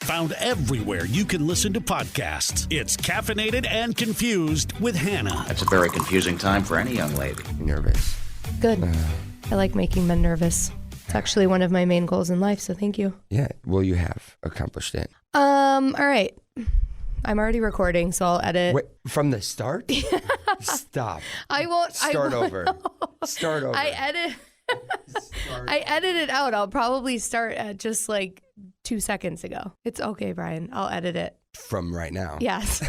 Found everywhere you can listen to podcasts. It's Caffeinated and Confused with Hannah. That's a very confusing time for any young lady. Nervous. Good. I like making men nervous. It's actually one of my main goals in life, so thank you. Yeah, well, you have accomplished it. All right. I'm already recording, so I'll edit. Wait, from the start? Stop. I won't. Start over. Start over. I edit it out. I'll probably start at just like 2 seconds ago. It's okay, Brian. I'll edit it. From right now? Yes.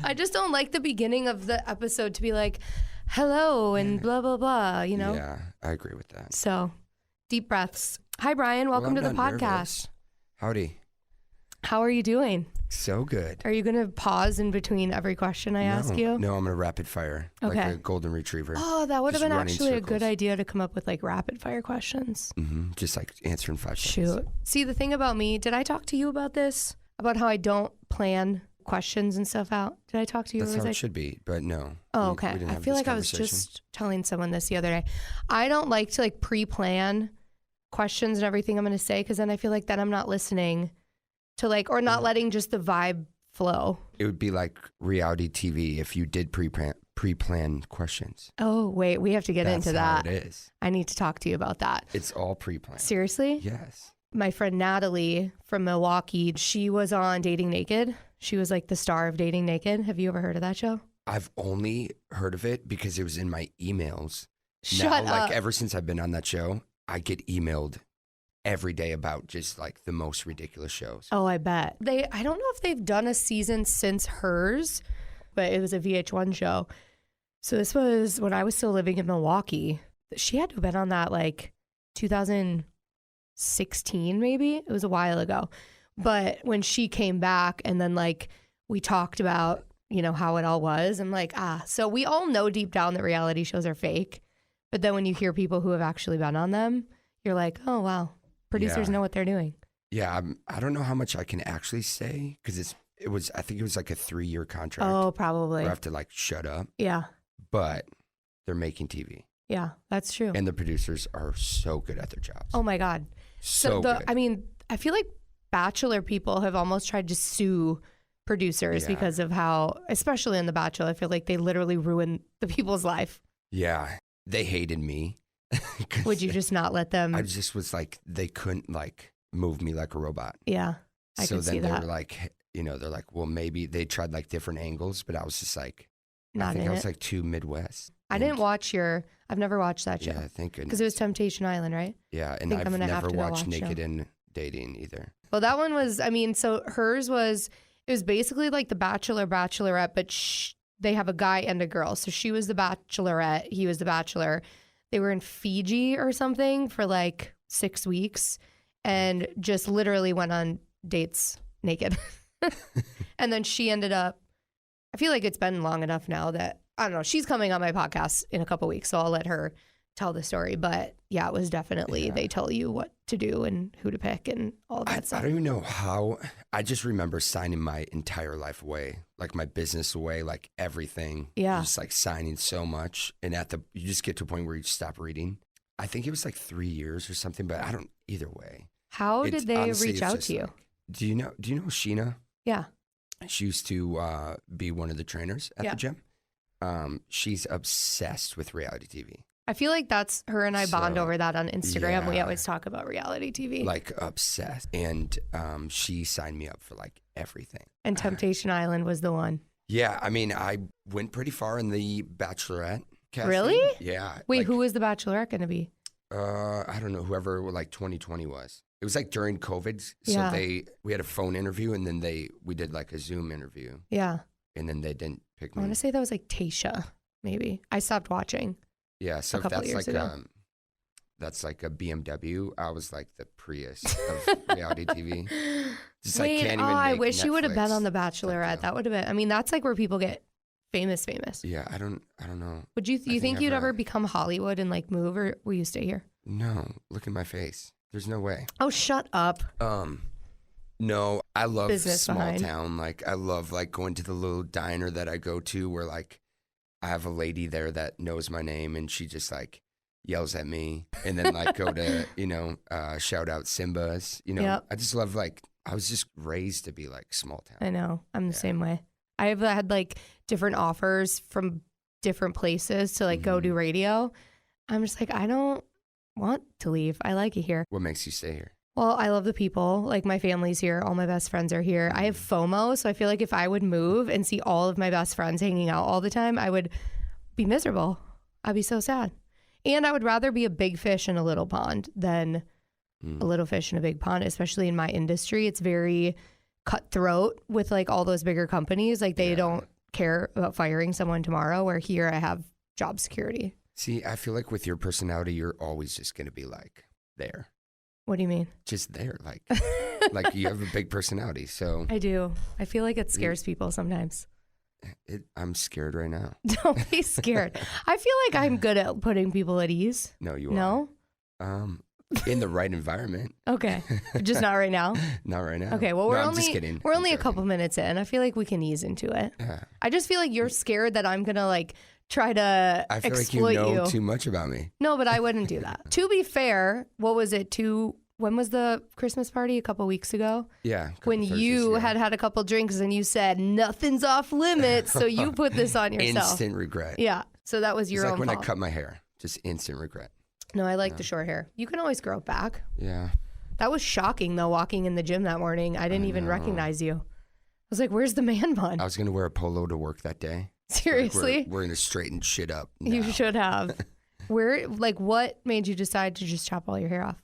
I just don't like the beginning of the episode to be like, hello and blah, blah, blah, you know? Yeah, I agree with that. So, deep breaths. Hi, Brian. Welcome to the podcast. Nervous. Howdy. How are you doing? So good. Are you going to pause in between every question I ask you? No, I'm going to rapid fire. Okay. Like a golden retriever. Oh, that would have been actually circles. a good idea to come up with like rapid fire questions. Mm-hmm. Just like answering 5 seconds. Shoot. See, the thing about me, did I talk to you about this? About how I don't plan questions and stuff out? Did I talk to you? That's how it should be, but no. Oh, okay. I feel like I was just telling someone this the other day. I don't like to like pre-plan questions and everything I'm going to say, because then I feel like then I'm not listening to like, or not letting just the vibe flow. It would be like reality TV if you did pre-plan questions. Oh, wait, we have to get into that. That's how it is. I need to talk to you about that. It's all pre-planned. Seriously? Yes. My friend Natalie from Milwaukee, she was on Dating Naked. She was like the star of Dating Naked. Have you ever heard of that show? I've only heard of it because it was in my emails. Shut now, up. Like ever since I've been on that show, I get emailed every day about just like the most ridiculous shows. Oh, I bet. I don't know if they've done a season since hers, but it was a VH1 show. So this was when I was still living in Milwaukee. She had to have been on that like 2016 maybe. It was a while ago. But when she came back and then like we talked about, you know, how it all was, I'm like, so we all know deep down that reality shows are fake. But then when you hear people who have actually been on them, you're like, oh, wow. Producers know what they're doing. Yeah, I don't know how much I can actually say because I think it was like a 3-year contract. Oh, probably. Where I have to like shut up. Yeah. But they're making TV. Yeah, that's true. And the producers are so good at their jobs. Oh my God. So good. I mean, I feel like Bachelor people have almost tried to sue producers because of how, especially in The Bachelor, I feel like they literally ruin the people's life. Yeah. They hated me. Would you just not let them? I just was like, they couldn't like move me like a robot. Yeah, I could see that. So then they were like, you know, they're like, well, maybe they tried like different angles, but I was just like, not I think in I was it. like too Midwest. I didn't watch I've never watched that show. Yeah, thank goodness. Because it was Temptation Island, right? Yeah, and I've never watched Naked and Dating either. Well, that one was, I mean, so hers was, it was basically like The Bachelor, Bachelorette, but they have a guy and a girl. So she was the Bachelorette, he was the Bachelor. They were in Fiji or something for like 6 weeks and just literally went on dates naked. And then she ended up, I feel like it's been long enough now that, I don't know, she's coming on my podcast in a couple weeks, so I'll let her tell the story. But yeah, it was definitely, they tell you what to do and who to pick and all that stuff. I don't even know how. I just remember signing my entire life away, like my business away, like everything. Yeah. Just like signing so much. And you just get to a point where you stop reading. I think it was like 3 years or something, but I don't, either way. How did they reach out to you? Like, do you know Sheena? Yeah. She used to be one of the trainers at the gym. She's obsessed with reality TV. I feel like that's her and I bond over that on Instagram. Yeah, we always talk about reality TV. Like obsessed. And she signed me up for like everything. And Temptation Island was the one. Yeah. I mean, I went pretty far in the Bachelorette casting. Really? Yeah. Wait, like, who was the Bachelorette going to be? I don't know, whoever like 2020 was. It was like during COVID. So we had a phone interview and then we did like a Zoom interview. Yeah. And then they didn't pick me. I want to say that was like Tasha, maybe. I stopped watching. Yeah, so a couple that's years like ago. that's like a BMW. I was like the Prius of reality TV. Just, Wait, I can't even I make wish you would have been Netflix on The Bachelorette. That would have been. I mean, that's like where people get famous. Yeah, I don't know. Would you think you'd ever become Hollywood and like move, or will you stay here? No, look at my face. There's no way. Oh, shut up. No, I love Business small behind. town. Like I love like going to the little diner that I go to where like I have a lady there that knows my name and she just like yells at me, and then like go to, shout out Simba's, Yep. I just love like, I was just raised to be like small town. I know. I'm the same way. I've had like different offers from different places to like go do radio. I'm just like, I don't want to leave. I like it here. What makes you stay here? Well, I love the people. Like my family's here. All my best friends are here. I have FOMO. So I feel like if I would move and see all of my best friends hanging out all the time, I would be miserable. I'd be so sad. And I would rather be a big fish in a little pond than a little fish in a big pond, especially in my industry. It's very cutthroat with like all those bigger companies. Like they don't care about firing someone tomorrow, where here I have job security. See, I feel like with your personality, you're always just going to be like there. What do you mean? Just there. Like, like you have a big personality. So I do. I feel like it scares people sometimes. I'm scared right now. Don't be scared. I feel like I'm good at putting people at ease. No, you No? are. In the right environment. Okay. Just not right now? Not right now. Okay, well, I'm just kidding. We're I'm only a joking. couple minutes in. I feel like we can ease into it. Yeah. I just feel like you're scared that I'm going to like try to I feel like exploit you know too much about me. No, but I wouldn't do that. To be fair, what was it? When was the Christmas party? A couple weeks ago? Yeah. When you had a couple drinks and you said nothing's off limits, so you put this on yourself. Instant regret. Yeah. So that was your it's own like when fault. I cut my hair. Just instant regret. No, I like the short hair. You can always grow it back. Yeah. That was shocking, though, walking in the gym that morning. I didn't even recognize you. I was like, where's the man bun? I was going to wear a polo to work that day. Seriously? We're going to straighten shit up now. You should have. What made you decide to just chop all your hair off?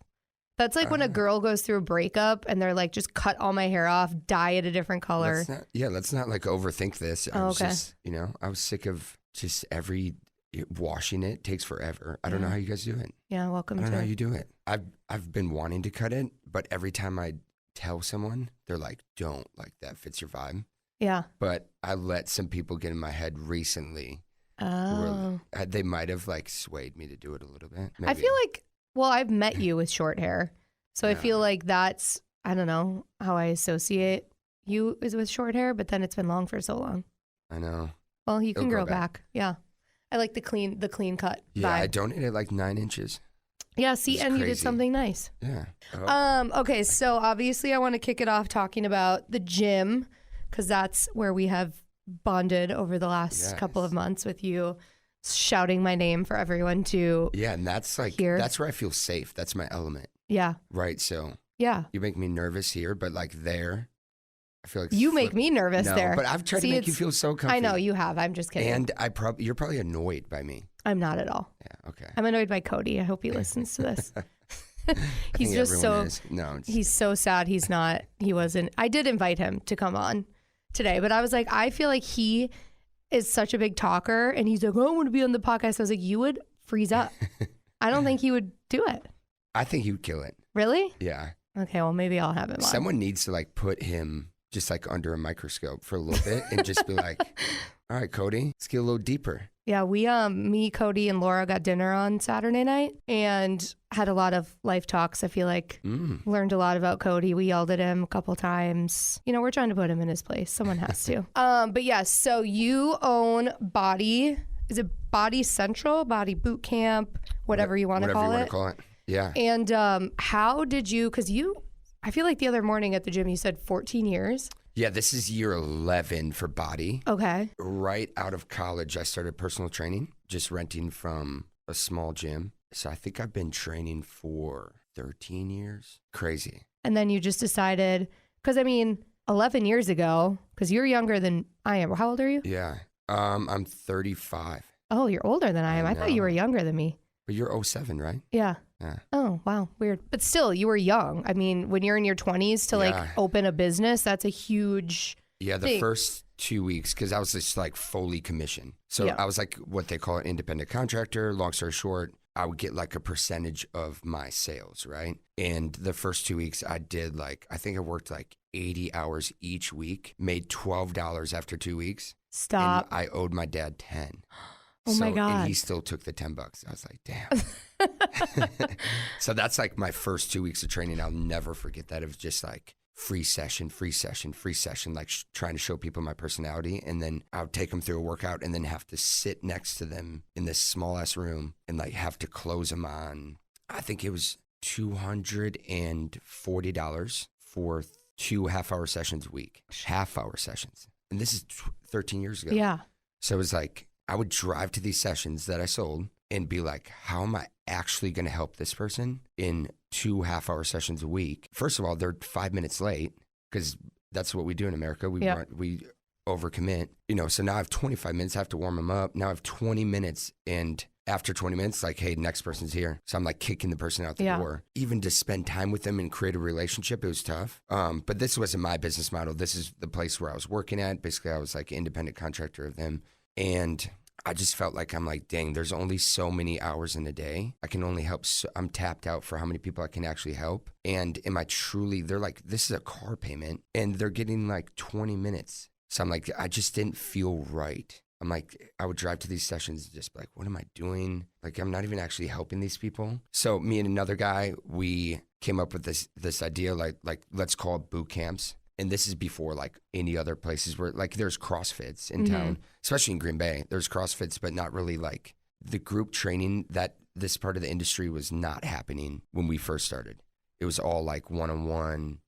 That's like when a girl goes through a breakup and they're like, just cut all my hair off, dye it a different color. Let's not like overthink this. I was okay. just, I was sick of just washing it takes forever. I don't know how you guys do it. Yeah, welcome I don't to know how you do it. I've been wanting to cut it, but every time I tell someone, they're like, don't, like that fits your vibe. Yeah. But I let some people get in my head recently. Oh. They might have like swayed me to do it a little bit. Maybe. I feel like, I've met you with short hair. So I feel like that's, I don't know how I associate you is with short hair, but then it's been long for so long. I know. Well, you can grow back. Yeah. I like the clean cut Yeah, vibe. I donated like 9 inches. Yeah, see, and you did something nice. Yeah. Okay, so obviously I want to kick it off talking about the gym, because that's where we have bonded over the last couple of months with you shouting my name for everyone to and that's like hear. That's where I feel safe. That's my element. Yeah. Right. So yeah, you make me nervous here, but like there, I feel like you make me nervous there. But I've tried to make you feel so comfy. I know you have. I'm just kidding. And you're probably annoyed by me. I'm not at all. Yeah. Okay. I'm annoyed by Cody. I hope he listens to this. He's just so he's so sad he wasn't. I did invite him to come on today, but I was like, I feel like he is such a big talker, and he's like, I want to be on the podcast. I was like, you would freeze up. I don't think he would do it. I think he would kill it. Really? Yeah. Okay, well, maybe I'll have him on. Someone needs to like put him just like under a microscope for a little bit and just be like, all right, Cody, let's get a little deeper. Yeah, we, me, Cody, and Laura got dinner on Saturday night and had a lot of life talks. I feel like learned a lot about Cody. We yelled at him a couple times. We're trying to put him in his place. Someone has to. But yes, so you own Bode. Is it Bode Central, Bode Boot Camp, whatever you want to call it? Yeah. And how did you, I feel like the other morning at the gym you said 14 years. Yeah, this is year 11 for Bode. Okay. Right out of college, I started personal training, just renting from a small gym. So I think I've been training for 13 years. Crazy. And then you just decided, 11 years ago, because you're younger than I am. How old are you? Yeah. I'm 35. Oh, you're older than I am. I thought you were younger than me. But you're 07, right? Yeah. Oh, wow. Weird. But still, you were young. When you're in your 20s to open a business, that's a huge the first 2 weeks, because I was just like fully commissioned. So I was like what they call an independent contractor. Long story short, I would get like a percentage of my sales, right? And the first 2 weeks I did I think I worked like 80 hours each week, made $12 after 2 weeks. Stop. And I owed my dad 10. Oh my God. And he still took the $10. I was like, damn. So that's like my first 2 weeks of training. I'll never forget that. It was just like, free session, like trying to show people my personality. And then I would take them through a workout and then have to sit next to them in this small ass room and like have to close them on, I think it was $240 for 2 half-hour sessions a week. Half-hour sessions. And this is 13 years ago. Yeah. So it was like, I would drive to these sessions that I sold and be like, how am I actually going to help this person in 2 half-hour sessions a week? First of all, they're 5 minutes late because that's what we do in America. We overcommit, so now I have 25 minutes. I have to warm them up. Now I have 20 minutes. And after 20 minutes, like, hey, next person's here. So I'm like kicking the person out the door. Even to spend time with them and create a relationship, it was tough. But this wasn't my business model. This is the place where I was working at. Basically, I was like an independent contractor of them. And I just felt like I'm like, dang, there's only so many hours in a day. I can only help. I'm tapped out for how many people I can actually help. And am I truly, they're like, this is a car payment and they're getting like 20 minutes. So I'm like, I just didn't feel right. I'm like, I would drive to these sessions and just be like, what am I doing? Like, I'm not even actually helping these people. So me and another guy, we came up with this idea, like let's call it boot camps. And this is before like any other places where like there's CrossFits in town, especially in Green Bay. There's CrossFits, but not really like the group training that this part of the industry was not happening when we first started. It was all like one-on-one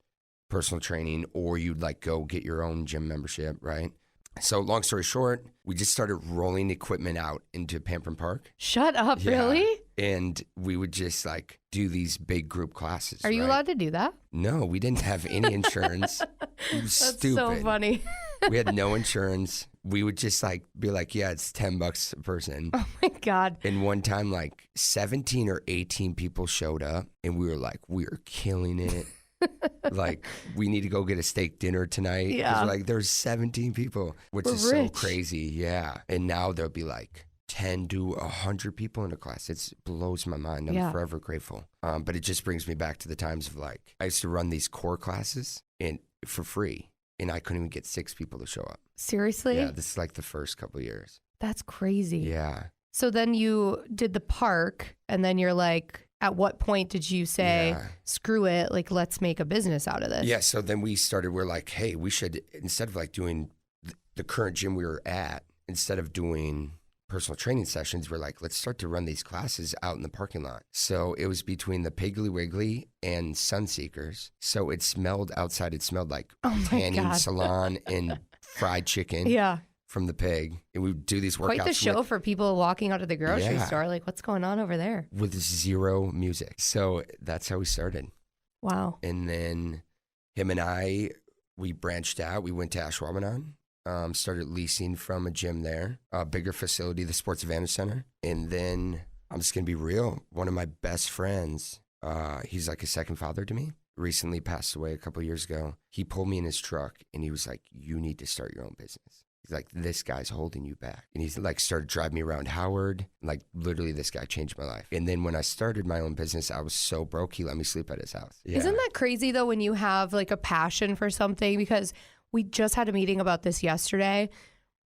personal training, or you'd like go get your own gym membership, right? So long story short, we just started rolling equipment out into Pampern Park. Shut up, really? And we would just like do these big group classes. Are you allowed to do that? No, we didn't have any insurance. It was That's stupid. so funny. We had no insurance. We would just like be like, yeah, it's $10 a person. Oh my God. And one time like 17 or 18 people showed up and we were like, we are killing it. Like, we need to go get a steak dinner tonight. Yeah. Like, there's 17 people, which is so crazy. Yeah. And now there'll be like 10 to 100 people in a class. It blows my mind. I'm forever grateful. But it just brings me back to the times of like, I used to run these core classes for free, and I couldn't even get 6 people to show up. Seriously? Yeah. This is like the first couple of years. That's crazy. Yeah. So then you did the park, and then you're like, at what point did you say, screw it, like, let's make a business out of this? Yeah, so then we're like, hey, we should, instead of like doing the current gym we were at, instead of doing personal training sessions, we're like, let's start to run these classes out in the parking lot. So it was between the Piggly Wiggly and Sunseekers. So it smelled outside, it smelled like tanning salon and fried chicken. Yeah. From the pig, and we would do these workouts. Quite the show for people walking out of the grocery store. Like, what's going on over there? With zero music. So that's how we started. Wow. And then him and I, we branched out. We went to Ashwaubenon, started leasing from a gym there, a bigger facility, the Sports Advantage Center. And then I'm just going to be real. One of my best friends, he's like a second father to me, recently passed away a couple of years ago. He pulled me in his truck and he was like, you need to start your own business. He's like, this guy's holding you back. And he's like, started driving me around Howard. Like, literally, this guy changed my life. And then when I started my own business, I was so broke, he let me sleep at his house. Yeah. Isn't that crazy, though, when you have like a passion for something? Because we just had a meeting about this yesterday,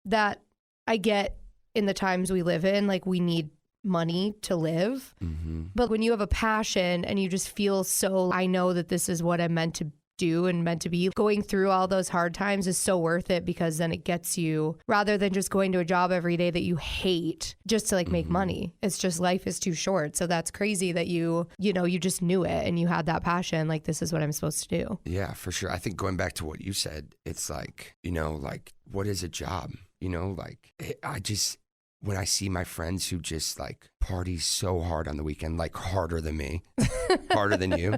that I get in the times we live in, like, we need money to live. Mm-hmm. But when you have a passion and you just feel so, I know that this is what I'm meant to do and meant to be, going through all those hard times is so worth it, because then it gets you, rather than just going to a job every day that you hate just to like make money. It's just, life is too short. So that's crazy that you just knew it and you had that passion, like, this is what I'm supposed to do. Yeah, for sure. I think going back to what you said, it's like, like, what is a job? Like, when I see my friends who just like party so hard on the weekend, like harder than me, harder than you,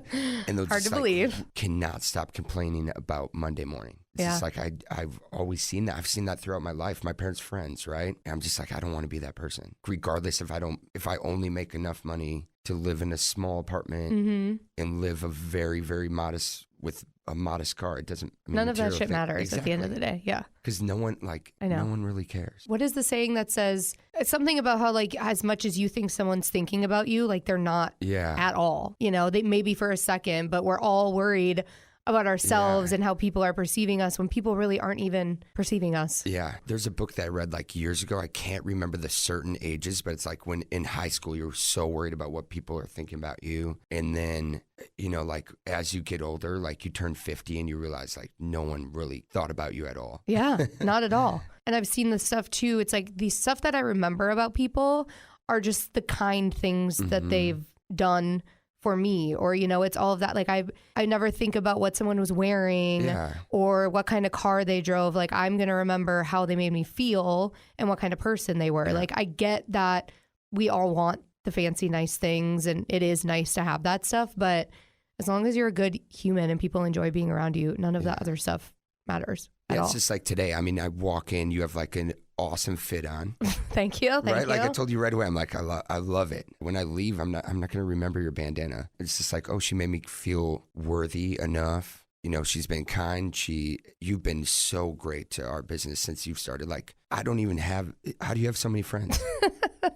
and they'll hard just to believe, cannot stop complaining about Monday morning. It's just like, I've always seen that. I've seen that throughout my life, my parents' friends, right? And I'm just like, I don't want to be that person, regardless if I only make enough money to live in a small apartment and live a very, very modest, with a modest car. It doesn't, none of that shit matters at the end of the day. Yeah. Because no one really cares. What is the saying that says, it's something about how, like, as much as you think someone's thinking about you, like, they're not at all. They maybe for a second, but we're all worried about ourselves and how people are perceiving us when people really aren't even perceiving us. Yeah. There's a book that I read like years ago. I can't remember the certain ages, but it's like when in high school, you're so worried about what people are thinking about you. And then, you know, like as you get older, like you turn 50 and you realize like no one really thought about you at all. Yeah, not at all. And I've seen this stuff too. It's like the stuff that I remember about people are just the kind things that they've done for me, or, you know, it's all of that. Like I never think about what someone was wearing or what kind of car they drove. Like I'm going to remember how they made me feel and what kind of person they were. Yeah. Like I get that we all want the fancy, nice things, and it is nice to have that stuff. But as long as you're a good human and people enjoy being around you, none of that other stuff matters at all. It's just like today. I mean, I walk in, you have like an awesome fit on. Thank you. Thank you. Like I told you right away, I'm like, I love it. When I leave, I'm not going to remember your bandana. It's just like, oh, she made me feel worthy enough. You know, she's been kind. You've been so great to our business since you've started. Like, how do you have so many friends?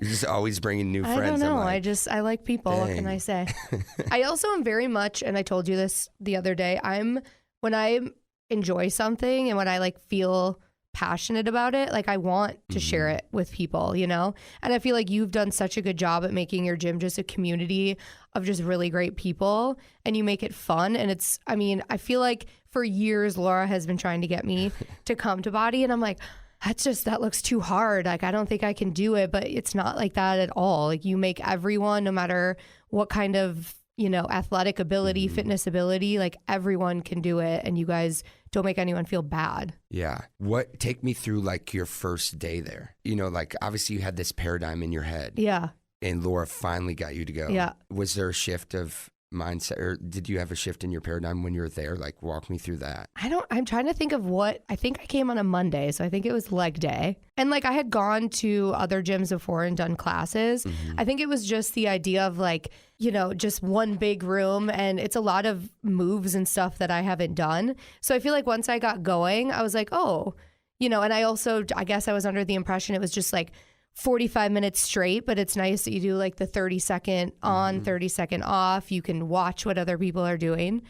You're just always bringing new friends. I don't know. I like people. Dang. What can I say? I also am very much, and I told you this the other day, when I enjoy something and when I like feel passionate about it, like I want to share it with people, you know? And I feel like you've done such a good job at making your gym just a community of just really great people, and you make it fun. And I feel like for years, Laura has been trying to get me to come to Bode, and I'm like, that looks too hard. Like, I don't think I can do it, but it's not like that at all. Like you make everyone, no matter what kind of, you know, athletic ability, fitness ability, like everyone can do it. And you guys don't make anyone feel bad. Yeah. Take me through like your first day there. You know, like obviously you had this paradigm in your head. Yeah. And Laura finally got you to go. Yeah. Was there a shift of mindset, or did you have a shift in your paradigm when you were there? Like walk me through that. I'm trying to think of I think I came on a Monday. So I think it was leg day. And like I had gone to other gyms before and done classes. I think it was just the idea of like, you know, just one big room, and it's a lot of moves and stuff that I haven't done. So I feel like once I got going, I was like, oh, you know, and I guess I was under the impression it was just like 45 minutes straight, but it's nice that you do like the 30-second on, 30-second off. You can watch what other people are doing.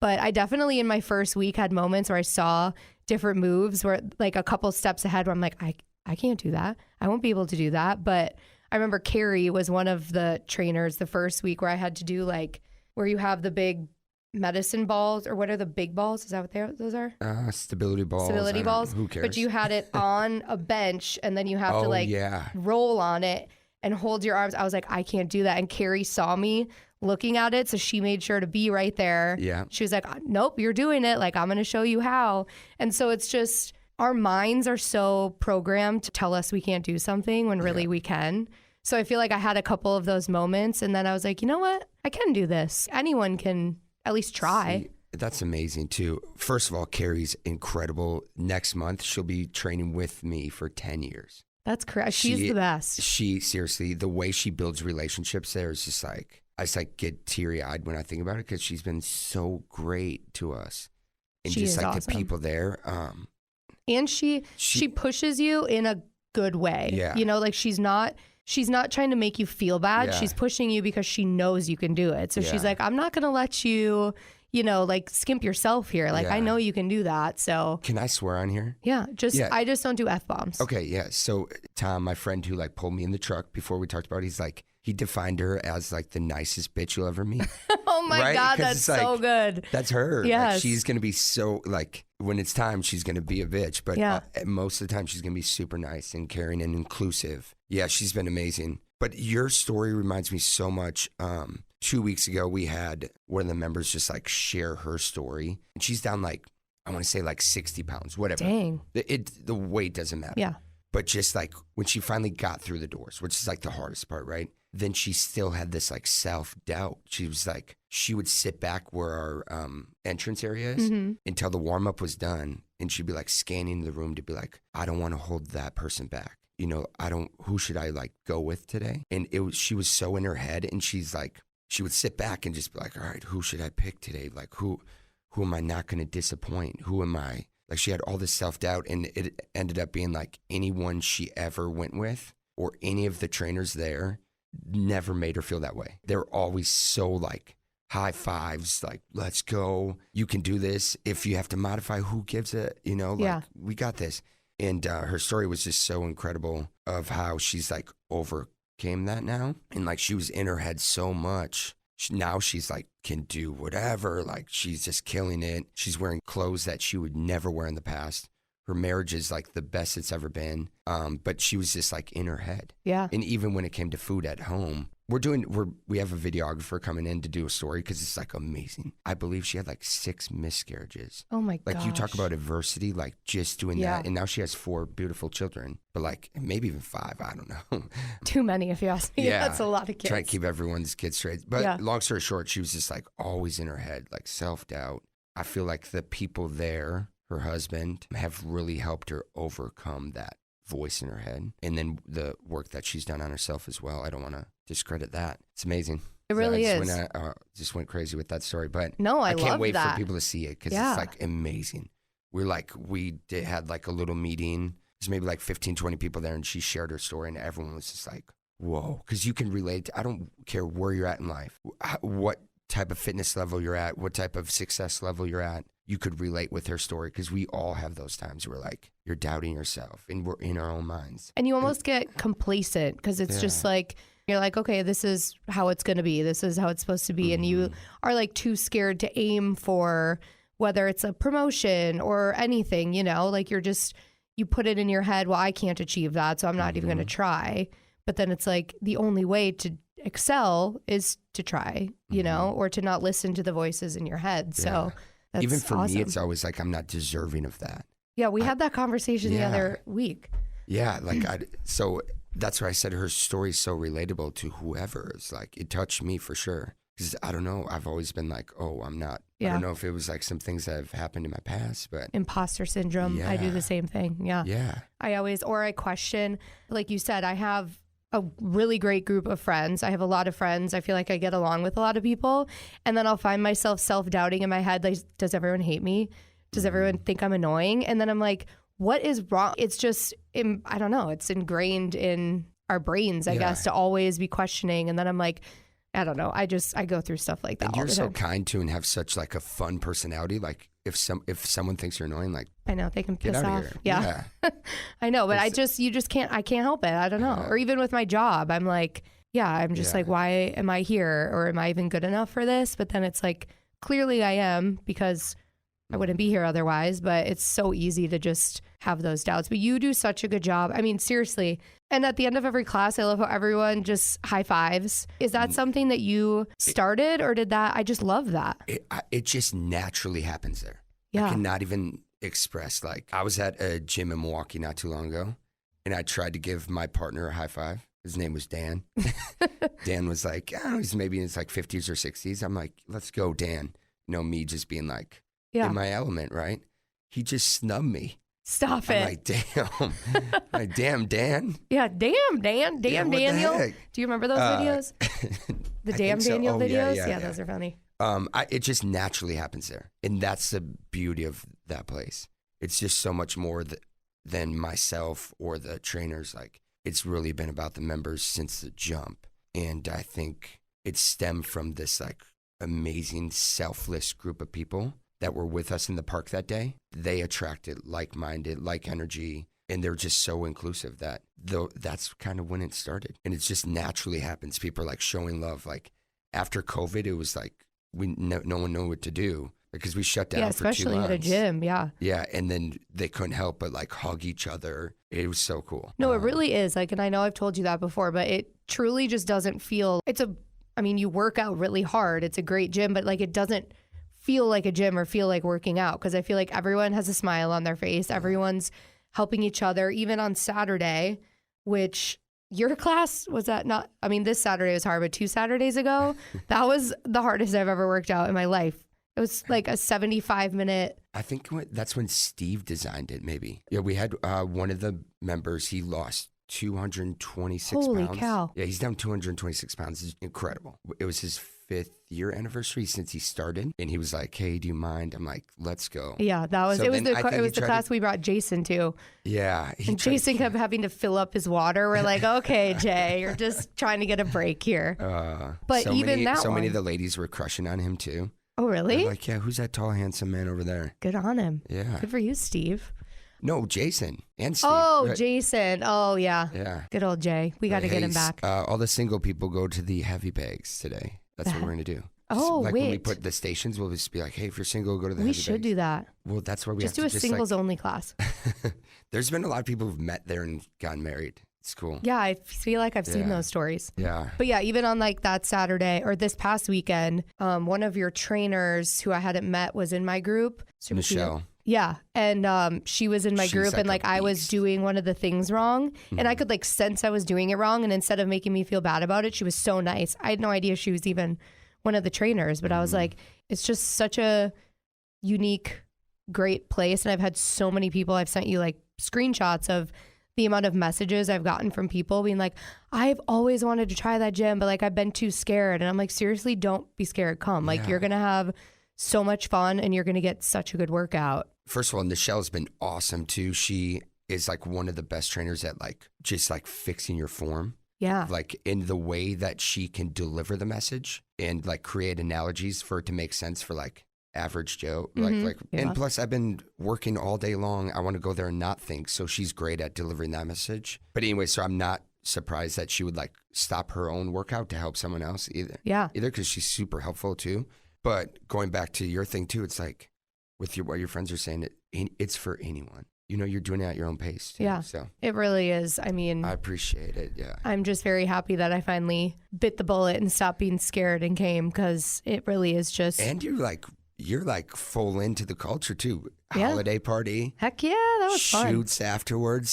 But I definitely in my first week had moments where I saw different moves where like a couple steps ahead where I'm like, I can't do that. I won't be able to do that. But I remember Carrie was one of the trainers the first week where I had to do like where you have the big medicine balls, or what are the big balls? Is that what those are? Stability balls. Stability balls. Who cares? But you had it on a bench, and then you have to roll on it and hold your arms. I was like, I can't do that. And Carrie saw me looking at it, so she made sure to be right there. Yeah. She was like, nope, you're doing it. Like, I'm going to show you how. And so it's just, our minds are so programmed to tell us we can't do something when really we can. So I feel like I had a couple of those moments, and then I was like, you know what? I can do this. Anyone can at least try. See, that's amazing too. First of all, Carrie's incredible. Next month, she'll be training with me for 10 years. That's correct. She's the best. She seriously, the way she builds relationships there is just like, I just like get teary eyed when I think about it, because she's been so great to us. And she just like awesome. The people there. And she pushes you in a good way. Yeah. You know, like she's not trying to make you feel bad. Yeah. She's pushing you because she knows you can do it. So she's like, I'm not going to let you, you know, like skimp yourself here. Like, I know you can do that. So can I swear on here? Yeah. I just don't do F-bombs. Okay. Yeah. So Tom, my friend who like pulled me in the truck before we talked about it, he's like, he defined her as like the nicest bitch you'll ever meet. Oh my right? God. That's so like, good. That's her. Yes. Like, she's going to be so like, when it's time, she's going to be a bitch. But most of the time she's going to be super nice and caring and inclusive. Yeah. She's been amazing. But your story reminds me so much. 2 weeks ago, we had one of the members just like share her story. And she's down like, I want to say like 60 pounds, whatever. Dang. The weight doesn't matter. Yeah. But just like when she finally got through the doors, which is like the hardest part, right? Then she still had this like self-doubt. She was like, she would sit back where our entrance area is until the warm-up was done. And she'd be like scanning the room to be like, I don't want to hold that person back. You know, who should I like go with today? And she was so in her head, and she's like, she would sit back and just be like, all right, who should I pick today? Like, who am I not going to disappoint? Who am I? Like, she had all this self-doubt, and it ended up being like anyone she ever went with or any of the trainers there never made her feel that way. They were always so like high fives, like, let's go. You can do this. If you have to modify, who gives it? You know, like, we got this. And her story was just so incredible of how she's like overcame that now. And like, she was in her head so much. Now she's like, can do whatever. Like, she's just killing it. She's wearing clothes that she would never wear in the past. Her marriage is like the best it's ever been. But she was just like in her head. Yeah. And even when it came to food at home, we have a videographer coming in to do a story because it's like amazing. I believe she had like 6 miscarriages. Oh my gosh. Like, you talk about adversity, like just doing that. And now she has 4 beautiful children, but like maybe even 5. I don't know. Too many, if you ask me. Yeah. That's a lot of kids. Try to keep everyone's kids straight. But long story short, she was just like always in her head, like self-doubt. I feel like the people there, her husband, have really helped her overcome that voice in her head. And then the work that she's done on herself as well. I don't want to discredit that. It's amazing. It really is. Just went crazy with that story. But no, I can't wait that. for people to see it because it's like amazing. We had like a little meeting. There's maybe like 15, 20 people there, and she shared her story, and everyone was just like, whoa. Because you can relate. I don't care where you're at in life, what type of fitness level you're at, what type of success level you're at. You could relate with her story because we all have those times where like you're doubting yourself and we're in our own minds. And you almost get complacent because it's just like, you're like, okay, this is how it's going to be. This is how it's supposed to be. And you are like too scared to aim for whether it's a promotion or anything, you know, like you put it in your head, well, I can't achieve that, so I'm not even going to try. But then it's like the only way to excel is to try, you know, or to not listen to the voices in your head. So that's even for awesome. me, it's always like, I'm not deserving of that. Yeah, we had that conversation the other week. Yeah, like so that's why I said her story is so relatable to whoever. It's like, it touched me for sure. Because I don't know, I've always been like, oh, I'm not. I don't know if it was like some things that have happened in my past, but. Imposter syndrome. I do the same thing. Yeah. Yeah. I question, like you said, I have a really great group of friends. I have a lot of friends. I feel like I get along with a lot of people. And then I'll find myself self-doubting in my head. Like, does everyone hate me? Does everyone think I'm annoying? And then I'm like, what is wrong? It's just, I don't know. It's ingrained in our brains, I guess, to always be questioning. And then I'm like, I don't know. I go through stuff like that. And you're so kind to and have such like a fun personality. Like if someone thinks you're annoying, like, I know they can piss get out off. of here. Yeah. I know, but you just can't. I can't help it. I don't know. Or even with my job, I'm like, I'm just like, why am I here? Or am I even good enough for this? But then it's like, clearly I am, because I wouldn't be here otherwise. But it's so easy to just have those doubts. But you do such a good job. I mean, seriously. And at the end of every class, I love how everyone just high fives. Is that something that you started, or did that? I just love that. It just naturally happens there. Yeah. I cannot even express. Like, I was at a gym in Milwaukee not too long ago, and I tried to give my partner a high five. His name was Dan. Dan was like, I don't know, he's maybe in his like 50s or 60s. I'm like, let's go, Dan. You know, me just being like in my element, right? He just snubbed me. Stop it. I'm like, damn. Like, damn, Dan. Yeah, damn, Dan. Damn, Daniel. Do you remember those videos? The damn Daniel videos? Yeah, those are funny. It just naturally happens there. And that's the beauty of that place. It's just so much more than myself or the trainers. Like, it's really been about the members since the jump. And I think it stemmed from this like amazing, selfless group of people that were with us in the park that day. They attracted like-minded, like energy, and they're just so inclusive that's kind of when it started. And it just naturally happens. People are like showing love. Like, after COVID, it was like no one knew what to do because we shut down for 2 months. Especially at a gym, yeah. Yeah, and then they couldn't help but like hug each other. It was so cool. No, it really is. Like, and I know I've told you that before, but it truly just doesn't feel, you work out really hard. It's a great gym, but like, it doesn't feel like a gym or feel like working out, because I feel like everyone has a smile on their face. Everyone's helping each other, even on Saturday, which your class was that not, this Saturday was hard, but 2 Saturdays ago, that was the hardest I've ever worked out in my life. It was like a 75-minute. I think that's when Steve designed it, maybe. Yeah, we had one of the members, he lost 226 Holy pounds. cow. Yeah, he's down 226 pounds. It's incredible. It was his 5th year anniversary since he started. And he was like, hey, do you mind? I'm like, let's go. Yeah, that was, it was the class we brought Jason to. Yeah. And Jason kept having to fill up his water. We're like, okay, Jay, you're just trying to get a break here. But so even many of the ladies were crushing on him too. Oh, really? They're like, yeah, who's that tall, handsome man over there? Good on him. Yeah. Good for you, Steve. No, Jason and Steve. Oh, right? Jason. Oh, yeah. Yeah. Good old Jay. We got to get him back. All the single people go to the heavy bags today. That's what we're going to do. Oh, like wait. when we put the stations, we'll just be like, hey, if you're single, go to the heavy bags. We should do that. Well, that's where we just have do to a singles only class. There's been a lot of people who've met there and gotten married. It's cool. Yeah, I feel like I've seen those stories. Yeah. But yeah, even on like that Saturday or this past weekend, one of your trainers who I hadn't met was in my group. Michelle. Yeah. And she was in my group and like I was doing one of the things wrong and I could like sense I was doing it wrong. And instead of making me feel bad about it, she was so nice. I had no idea she was even one of the trainers, but I was like, it's just such a unique, great place. And I've had so many people, I've sent you like screenshots of the amount of messages I've gotten from people being like, I've always wanted to try that gym, but like I've been too scared. And I'm like, seriously, don't be scared. Come. Like you're going to have so much fun and you're going to get such a good workout. First of all, Michelle's been awesome too. She is like one of the best trainers at like just like fixing your form. Yeah. Like in the way that she can deliver the message and like create analogies for it to make sense for like average Joe. And plus I've been working all day long. I want to go there and not think. So she's great at delivering that message. But anyway, so I'm not surprised that she would like stop her own workout to help someone else either. Yeah. Either because she's super helpful too. But going back to your thing too, it's like with what your friends are saying, it's for anyone. You know, you're doing it at your own pace too, yeah. So it really is. I mean, I appreciate it. Yeah. I'm just very happy that I finally bit the bullet and stopped being scared and came because it really is just. And you're like full into the culture too. Holiday party. Heck yeah, that was fun. Shoots afterwards,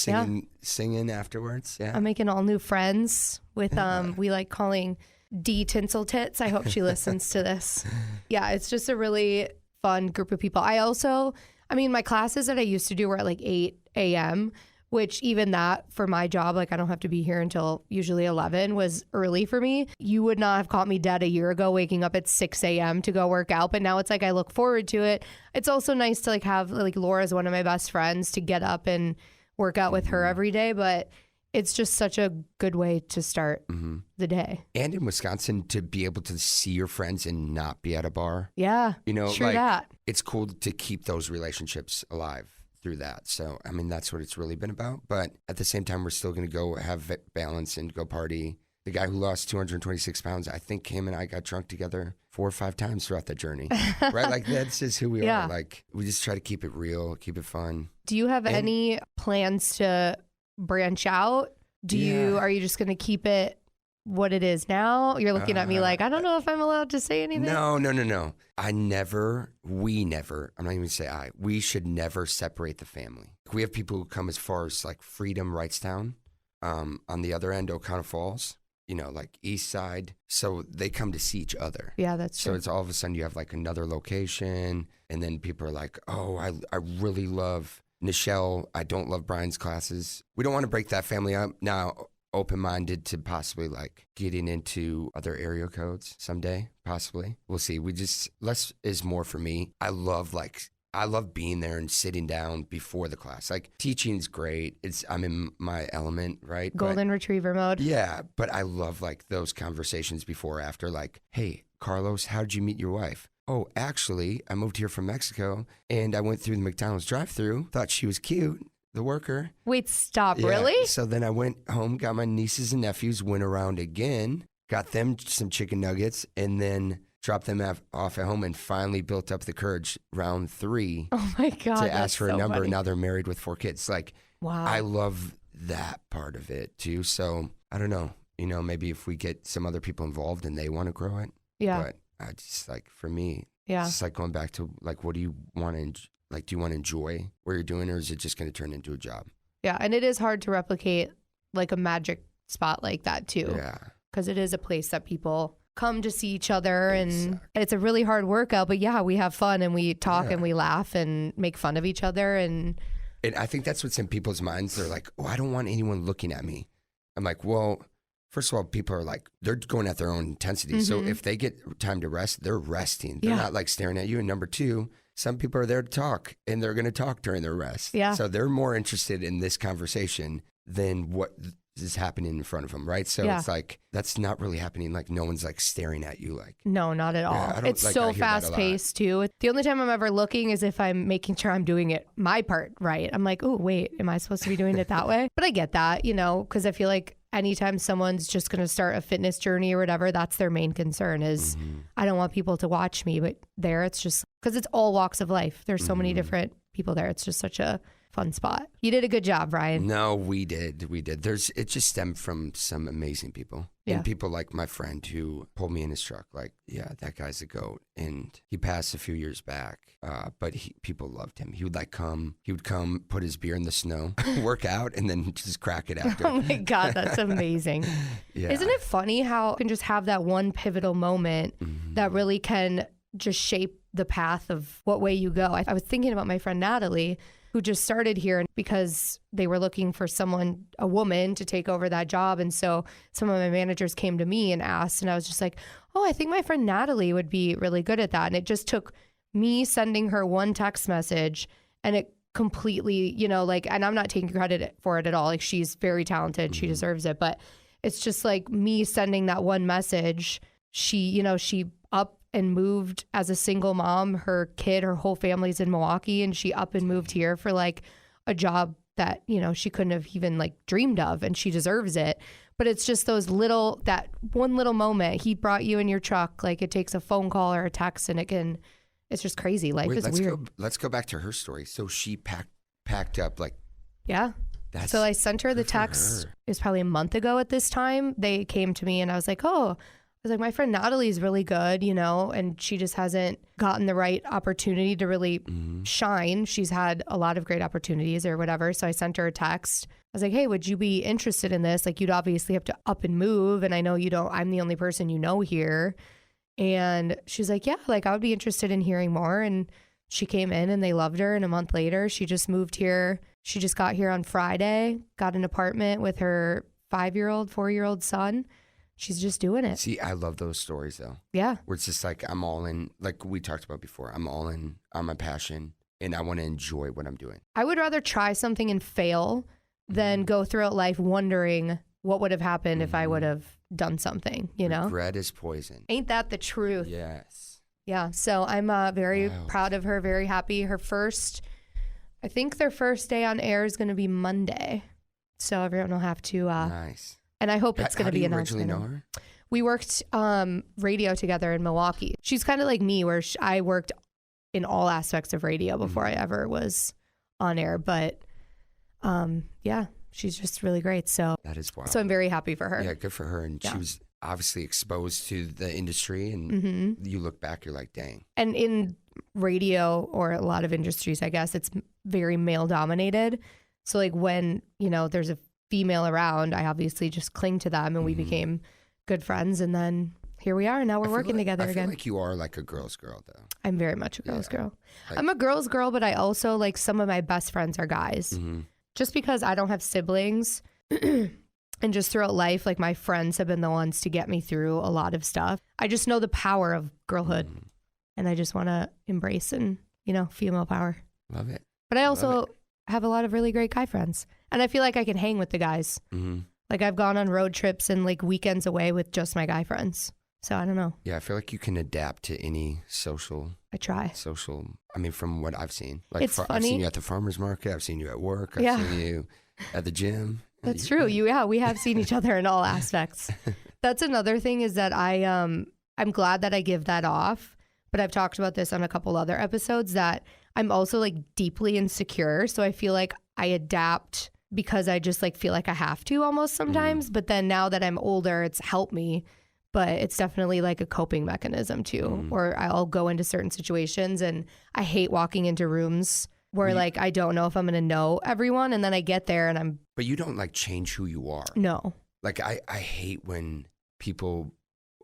singing afterwards. Yeah. I'm making all new friends with we like calling D Tinsel Tits. I hope she listens to this. Yeah, it's just a really fun group of people. I mean, my classes that I used to do were at like 8 a.m., which even that for my job, like I don't have to be here until usually 11, was early for me. You would not have caught me dead a year ago waking up at 6 a.m. to go work out. But now it's like I look forward to it. It's also nice to like have like Laura's one of my best friends to get up and work out with her every day. But it's just such a good way to start the day. And in Wisconsin, to be able to see your friends and not be at a bar. Yeah, you know, true like, that. It's cool to keep those relationships alive through that. So, I mean, that's what it's really been about. But at the same time, we're still going to go have balance and go party. The guy who lost 226 pounds, I think him and I got drunk together 4 or 5 times throughout the journey. Right? Like, that's just who we are. Like, we just try to keep it real, keep it fun. Do you have any plans to branch out? Are you just going to keep it what it is now? You're looking at me like, I don't know if I'm allowed to say anything. No. We should never separate the family. We have people who come as far as like Freedom, Wrightstown, on the other end, O'Connell Falls, you know, like East Side. So they come to see each other. Yeah, that's true. So it's all of a sudden you have like another location and then people are like, oh, I really love Nichelle. I don't love Brian's classes. We don't want to break that family up. Now, open-minded to possibly like getting into other area codes someday, possibly. We'll see. Less is more for me. I love being there and sitting down before the class. Like teaching's great. I'm in my element, right? Golden retriever mode. Yeah, but I love like those conversations before or after, like, hey, Carlos, how did you meet your wife? Oh, actually, I moved here from Mexico and I went through the McDonald's drive-thru, thought she was cute, the worker. Wait, stop, yeah. Really? So then I went home, got my nieces and nephews, went around again, got them some chicken nuggets, and then dropped them off at home and finally built up the courage round 3 to ask for a number. Funny. Now they're married with 4 kids. Like, wow. I love that part of it too. So I don't know, you know, maybe if we get some other people involved and they want to grow it. Yeah. But I just like, for me, it's like going back to like, what do you want to, like, do you want to enjoy what you're doing or is it just going to turn into a job? Yeah. And it is hard to replicate like a magic spot like that too. Yeah. Because it is a place that people come to see each other and it's a really hard workout, but yeah, we have fun and we talk and we laugh and make fun of each other. And I think that's what's in people's minds. They're like, oh, I don't want anyone looking at me. I'm like, well, first of all, people are like, they're going at their own intensity. So if they get time to rest, they're resting. They're not like staring at you. And number two, some people are there to talk and they're going to talk during their rest. Yeah. So they're more interested in this conversation than what is happening in front of them, right? So it's like, that's not really happening. Like no one's like staring at you like. No, not at all. Yeah, it's so fast paced too. The only time I'm ever looking is if I'm making sure I'm doing it, my part right. I'm like, oh, wait, am I supposed to be doing it that way? But I get that, you know, because I feel like anytime someone's just going to start a fitness journey or whatever, that's their main concern is I don't want people to watch me. But there it's just because it's all walks of life. There's so many different people there. It's just such a fun spot. You did a good job, Ryan. No, we did. It just stemmed from some amazing people. Yeah. And people like my friend who pulled me in his truck, like, yeah, that guy's a goat. And he passed a few years back, but people loved him. He would come, put his beer in the snow, work out, and then just crack it after. Oh my God, that's amazing. Yeah. Isn't it funny how you can just have that one pivotal moment that really can just shape the path of what way you go? I was thinking about my friend Natalie, who just started here because they were looking for a woman to take over that job. And so some of my managers came to me and asked, and I was just like, oh, I think my friend Natalie would be really good at that. And it just took me sending her one text message and it completely, you know, like, and I'm not taking credit for it at all. Like she's very talented. She deserves it. But it's just like me sending that one message. She up and moved as a single mom. Her whole family's in Milwaukee, and she up and moved here for like a job that, you know, she couldn't have even like dreamed of, and she deserves it. But it's just that one little moment. He brought you in your truck. Like it takes a phone call or a text and it's just crazy. Life is weird. Let's go back to her story. So she packed up like. Yeah. So I sent her the text. It was probably a month ago at this time. They came to me and I was like, my friend Natalie's really good, you know, and she just hasn't gotten the right opportunity to really shine. She's had a lot of great opportunities or whatever. So I sent her a text. I was like, hey, would you be interested in this? Like, you'd obviously have to up and move. And I know I'm the only person you know here. And she's like, yeah, like I would be interested in hearing more. And she came in and they loved her. And a month later, she just moved here. She just got here on Friday, got an apartment with her 4-year-old son. She's just doing it. See, I love those stories though. Yeah. Where it's just like, I'm all in, like we talked about before, I'm all in on my passion and I want to enjoy what I'm doing. I would rather try something and fail than go throughout life wondering what would have happened if I would have done something, you know? Regret is poison. Ain't that the truth? Yes. Yeah. So I'm very proud of her, very happy. I think their first day on air is going to be Monday. So everyone will have to. Nice. And I hope it's going to be announced. How do you originally know her? We worked radio together in Milwaukee. She's kind of like me, where I worked in all aspects of radio before I ever was on air. But yeah, she's just really great. So that is wild. So I'm very happy for her. Yeah, good for her. And she was obviously exposed to the industry. And you look back, you're like, dang. And in radio or a lot of industries, I guess, it's very male dominated. So like when, you know, there's a female around, I obviously just cling to them and we became good friends. And then here we are. And now we're working together again. I feel like you are like a girl's girl though. I'm very much a girl's girl. I'm a girl's girl, but I also like some of my best friends are guys. Just because I don't have siblings and just throughout life, like my friends have been the ones to get me through a lot of stuff. I just know the power of girlhood and I just want to embrace and, you know, female power. Love it. But I also have a lot of really great guy friends. And I feel like I can hang with the guys. Like I've gone on road trips and like weekends away with just my guy friends. So I don't know. Yeah, I feel like you can adapt to any social. I try. I mean, from what I've seen. Like it's funny. I've seen you at the farmer's market. I've seen you at work. I've seen you at the gym. That's true. We have seen each other in all aspects. That's another thing is that I'm glad that I give that off. But I've talked about this on a couple other episodes that I'm also like deeply insecure. So I feel like I adapt because I just like feel like I have to almost sometimes. But then now that I'm older, it's helped me. But it's definitely like a coping mechanism too. Or I'll go into certain situations and I hate walking into rooms where like I don't know if I'm going to know everyone. And then I get there and I'm. But you don't like change who you are. No. Like I hate when people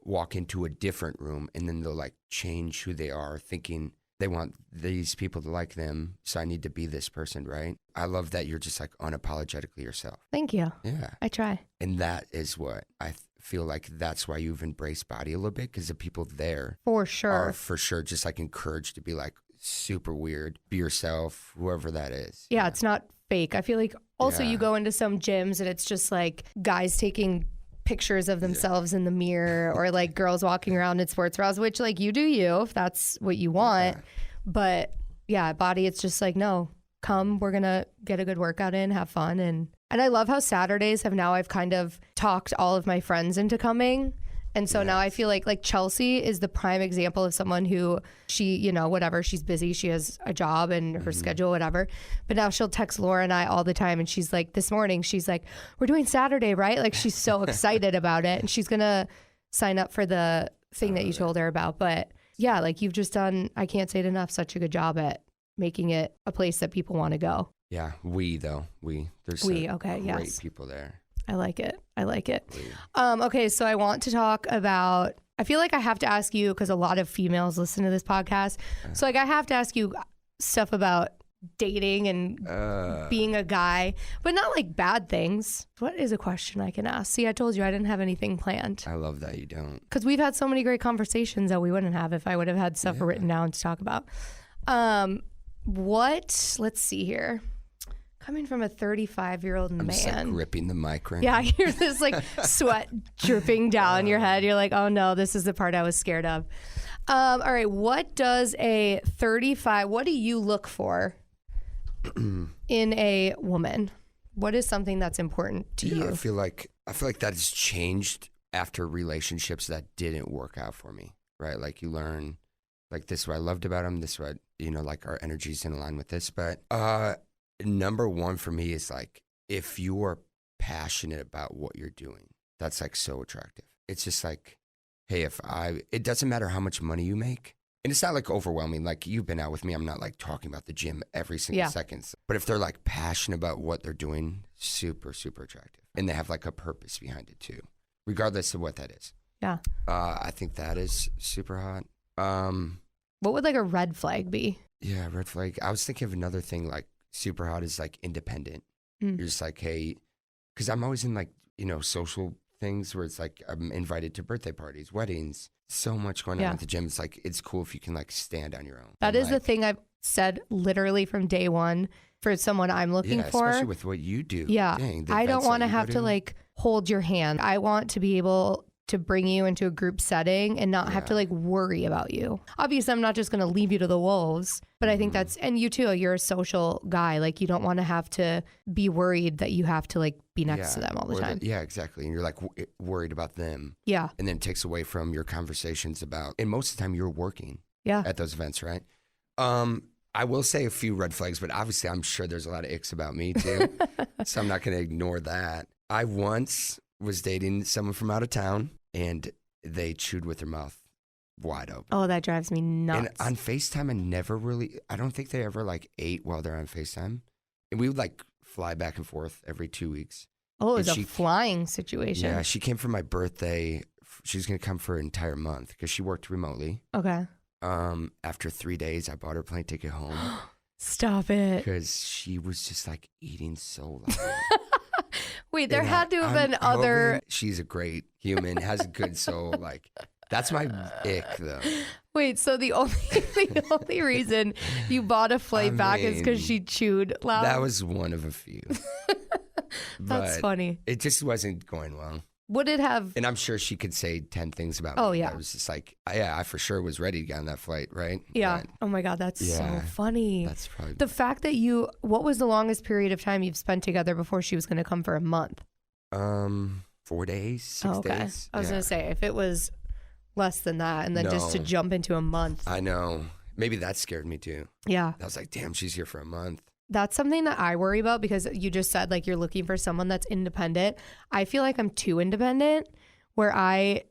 walk into a different room and then they'll like change who they are thinking they want these people to like them, so I need to be this person, right? I love that you're just like unapologetically yourself. Thank you. Yeah. I try. And that is what I feel like that's why you've embraced Bode a little bit, because the people there For sure. are for sure just like encouraged to be like super weird, be yourself, whoever that is. Yeah, it's not fake. I feel like also Yeah. you go into some gyms and it's just like guys taking pictures of themselves in the mirror or like girls walking around in sports bras, which like you do you if that's what you want. Yeah. But yeah, at Bode, it's just like, no, come, we're going to get a good workout in, have fun. And I love how Saturdays I've kind of talked all of my friends into coming. And so now I feel like Chelsea is the prime example of someone who she, whatever, she's busy. She has a job and her schedule, whatever. But now she'll text Laura and I all the time. And she's like, this morning, she's like, we're doing Saturday, right? Like she's so excited about it. And she's going to sign up for the thing that you told her about. But yeah, like you've just done, I can't say it enough, such a good job at making it a place that people want to go. Yeah, there's okay, great yes. people there. I like it. Okay, so I want to talk about, I feel like I have to ask you, because a lot of females listen to this podcast. So like I have to ask you stuff about dating and being a guy, but not like bad things. What is a question I can ask? See, I told you I didn't have anything planned. I love that you don't. Because we've had so many great conversations that we wouldn't have if I would have had stuff written down to talk about. Let's see here. Coming from a 35-year-old man. Just like gripping the mic right Yeah, now. you're just like sweat dripping down your head. You're like, oh no, this is the part I was scared of. All right, what do you look for in a woman? What is something that's important to you? I feel like that has changed after relationships that didn't work out for me, right? Like you learn, like this is what I loved about him, this is what, like our energies didn't align with this. But number one for me is like, if you are passionate about what you're doing, that's like so attractive. It's just like, hey, it doesn't matter how much money you make. And it's not like overwhelming. Like you've been out with me. I'm not like talking about the gym every single second. But if they're like passionate about what they're doing, super, super attractive. And they have like a purpose behind it too, regardless of what that is. Yeah. I think that is super hot. What would like a red flag be? Yeah, red flag. I was thinking of another thing like super hot is like independent. You're just like, hey, because I'm always in like, social things where it's like I'm invited to birthday parties, weddings, so much going on at the gym. It's like, it's cool if you can like stand on your own. That is the thing I've said literally from day one for someone I'm looking for. Especially with what you do. Yeah. Dang, I don't want to have to like hold your hand. I want to be able to bring you into a group setting and not have to like worry about you. Obviously, I'm not just going to leave you to the wolves, but I think and you too, you're a social guy. Like you don't want to have to be worried that you have to like be next to them all the time. Yeah, exactly. And you're like worried about them. Yeah. And then it takes away from your conversations about, and most of the time you're working at those events, right? I will say a few red flags, but obviously I'm sure there's a lot of icks about me too. So I'm not going to ignore that. I once was dating someone from out of town and they chewed with their mouth wide open. Oh, that drives me nuts. And on FaceTime, I don't think they ever like ate while they're on FaceTime. And we would like fly back and forth every 2 weeks. Oh, it was a flying situation. Yeah, she came for my birthday. She's going to come for an entire month because she worked remotely. Okay. After 3 days, I bought her a plane ticket home. Stop it. Because she was just like eating so loud. Wait, there had to have been other. She's a great human, has a good soul. Like, that's my ick, though. Wait, so the only reason you bought a flight back is because she chewed loud? That was one of a few. That's funny. It just wasn't going well. Would it have? And I'm sure she could say 10 things about me. Oh, yeah. I was just like, I for sure was ready to get on that flight, right? Yeah. But, oh my God, that's so funny. That's probably the fact that what was the longest period of time you've spent together before she was going to come for a month? 4 days, 6 days. I was going to say, if it was less than that and then just to jump into a month. I know. Maybe that scared me too. Yeah. I was like, damn, she's here for a month. That's something that I worry about because you just said like you're looking for someone that's independent. I feel like I'm too independent where I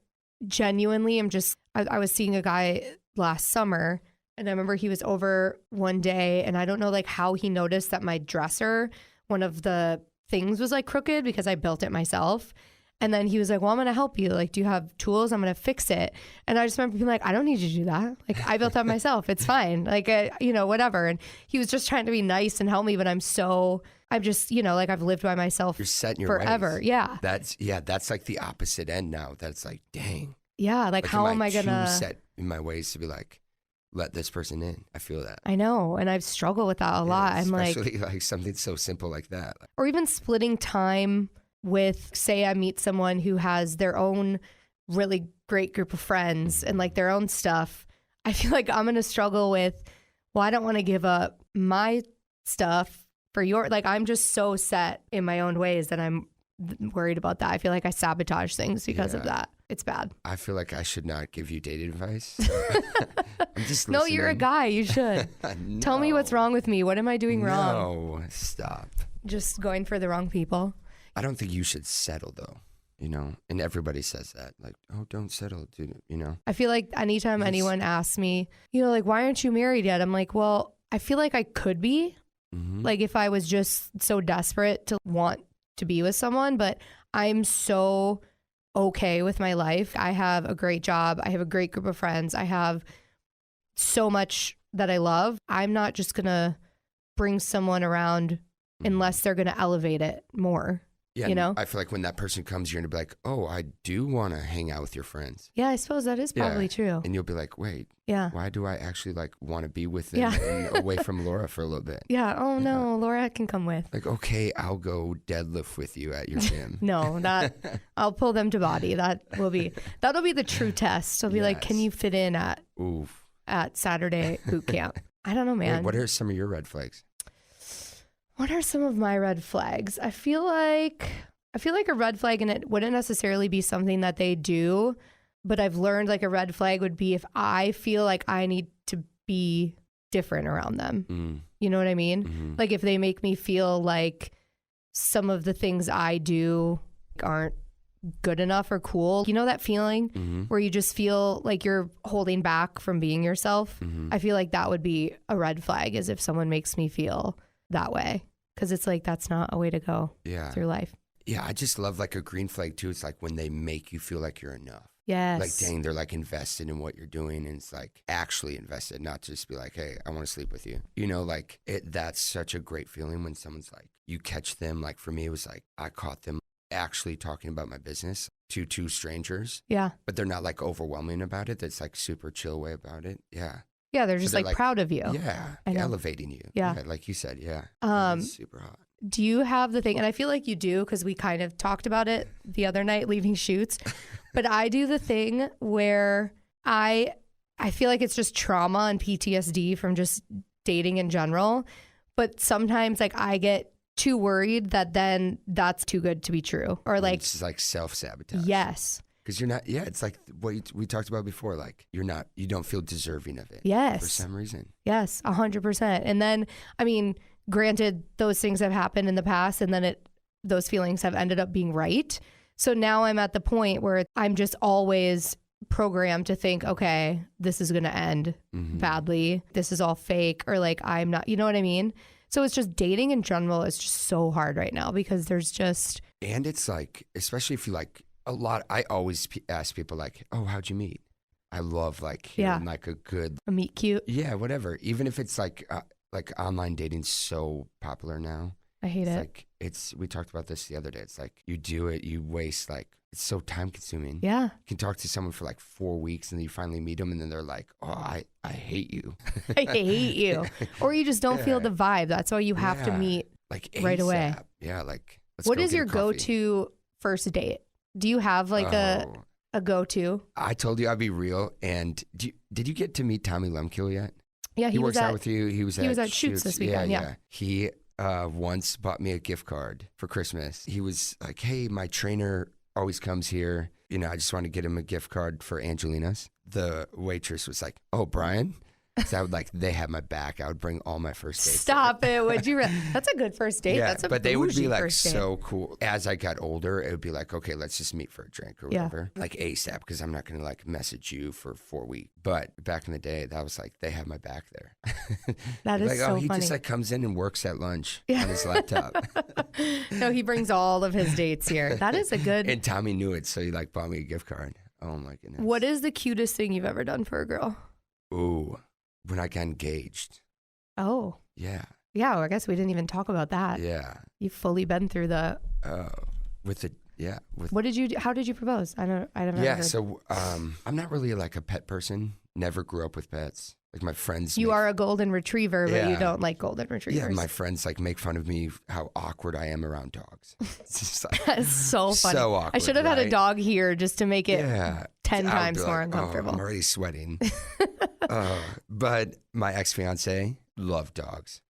genuinely am just, I was seeing a guy last summer and I remember he was over one day and I don't know like how he noticed that my dresser, one of the things was like crooked because I built it myself. And then he was like, well, I'm going to help you. Like, do you have tools? I'm going to fix it. And I just remember being like, I don't need you to do that. Like, I built that myself. It's fine. Like, whatever. And he was just trying to be nice and help me. But I'm just, like I've lived by myself You're set in your forever. ways. Yeah. That's like the opposite end now. That's like, dang. Yeah. Like how am I going to set in my ways to be like, let this person in? I feel that. I know. And I've struggled with that a lot. I'm especially like something so simple like that. Or even splitting time with, say I meet someone who has their own really great group of friends and like their own stuff. I feel like I'm going to struggle with, well, I don't want to give up my stuff for like, I'm just so set in my own ways that I'm worried about that. I feel like I sabotage things because of that. It's bad. I feel like I should not give you dating advice. I'm just No, you're a guy. You should. No. Tell me what's wrong with me. What am I doing wrong? No, stop. Just going for the wrong people. I don't think you should settle though, and everybody says that, like, oh, don't settle, dude, I feel like anytime anyone asks me, like, why aren't you married yet? I'm like, well, I feel like I could be, like if I was just so desperate to want to be with someone, but I'm so okay with my life. I have a great job. I have a great group of friends. I have so much that I love. I'm not just going to bring someone around unless they're going to elevate it more. Yeah, I feel like when that person comes, you're going to be like, oh, I do want to hang out with your friends. Yeah, I suppose that is probably true. And you'll be like, wait, why do I actually like want to be with them and away from Laura for a little bit? Yeah, oh no, Laura can come with. Like, okay, I'll go deadlift with you at your gym. No, I'll pull them to body. That'll be the true test. I'll be like, can you fit in at Saturday boot camp? I don't know, man. Wait, what are some of your red flags? What are some of my red flags? I feel like a red flag, and it wouldn't necessarily be something that they do, but I've learned like a red flag would be if I feel like I need to be different around them. You know what I mean? Mm-hmm. Like if they make me feel like some of the things I do aren't good enough or cool. You know that feeling where you just feel like you're holding back from being yourself? I feel like that would be a red flag, is if someone makes me feel that way. Because it's like, that's not a way to go through life. Yeah, I just love like a green flag too. It's like when they make you feel like you're enough. Yes. Like, dang, they're like invested in what you're doing, and it's like actually invested, not just be like, hey, I want to sleep with you. That's such a great feeling when someone's like, you catch them. Like for me, it was like, I caught them actually talking about my business to two strangers. Yeah. But they're not like overwhelming about it. That's like super chill way about it. Yeah. Yeah, they're just like proud of you. Yeah, elevating you. Yeah, like you said. Yeah, super hot. Do you have the thing? And I feel like you do, because we kind of talked about it the other night leaving shoots. But I do the thing where I feel like it's just trauma and PTSD from just dating in general. But sometimes like I get too worried that then that's too good to be true, or like it's like self-sabotage. Yes. Because you're not, it's like what we talked about before, like you don't feel deserving of it. Yes. For some reason. Yes, 100%. And then, I mean, granted, those things have happened in the past, and then those feelings have ended up being right. So now I'm at the point where I'm just always programmed to think, okay, this is going to end badly. This is all fake, or like I'm not, you know what I mean? So it's just dating in general is just so hard right now, because there's just. And it's like, especially if you like, I always ask people like, oh, how'd you meet? I love like hearing like a meet cute. Yeah, whatever. Even if it's like online dating's so popular now. I hate it. Like we talked about this the other day. It's like you do it, you waste like, it's so time consuming. Yeah. You can talk to someone for like 4 weeks and then you finally meet them and then they're like, oh, I hate you. I hate you. Or you just don't feel the vibe. That's why you have to meet like right ASAP. Away. Yeah. Like, what is your go-to first date? Do you have like a go-to? I told you I'd be real. And did you get to meet Tommy Lemkill yet? Yeah, he works out with you. He was at Shoots this weekend. Yeah. He once bought me a gift card for Christmas. He was like, hey, my trainer always comes here. I just want to get him a gift card for Angelina's. The waitress was like, oh, Brian? So I would they had my back. I would bring all my first dates. Stop it. Would you? That's a good first date. Yeah, That's a but they would be first date. so cool. As I got older, it would be okay, let's just meet for a drink or whatever. ASAP, because I'm not going to message you for 4 weeks. But back in the day, that was they had my back there. That is so he funny. just comes in and works at lunch on his laptop. No, he brings all of his dates here. That is a good. And Tommy knew it, so he bought me a gift card. Oh my goodness. What is the cutest thing you've ever done for a girl? Ooh, when I got engaged. Oh. Yeah. Yeah, well, I guess we didn't even talk about that. Yeah. You've fully been through the. What did you do? How did you propose? I never heard. So I'm not really a pet person. Never grew up with pets. My friends. You are a golden retriever, but you don't like golden retrievers. Yeah, my friends make fun of me how awkward I am around dogs. It's just That's so funny. So awkward. I should have had a dog here just to make it 10 times more uncomfortable. I'm already sweating. But my ex-fiance loved dogs.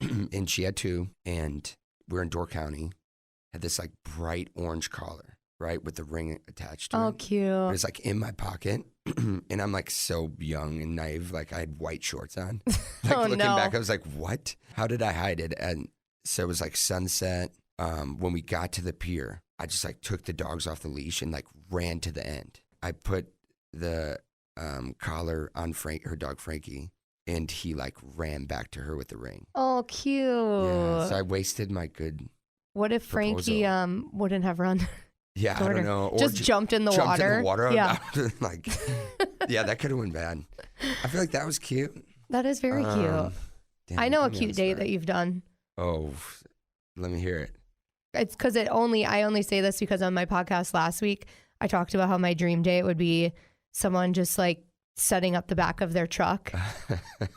And she had 2, and we're in Door County. Had this bright orange collar, right, with the ring attached to it. Oh, cute. It was in my pocket. And I'm so young and naive. I had white shorts on. Looking back, I was what? How did I hide it? And so it was sunset. When we got to the pier, I just took the dogs off the leash and ran to the end. I put the collar on her dog Frankie, and he ran back to her with the ring. Oh, cute. Yeah, so I wasted my good. What if Frankie wouldn't have run? Yeah, I don't know. Or just jumped in the water. Jumped in the water. Yeah. Yeah, that could have went bad. I feel that was cute. That is very cute. Damn, I know a cute date that you've done. Oh, let me hear it. It's because I only say this because on my podcast last week, I talked about how my dream date would be someone just setting up the back of their truck.